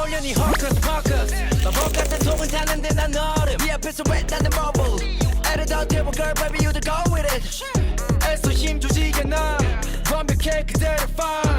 떠올려 네 허커스 퍼커스 마법 같은 속은 타는데 난 너를 네 앞에서 왜 나는 머블 애를 더 태워 girl baby you to go with it 애써 힘 조직에 나 완벽해 그대로 fine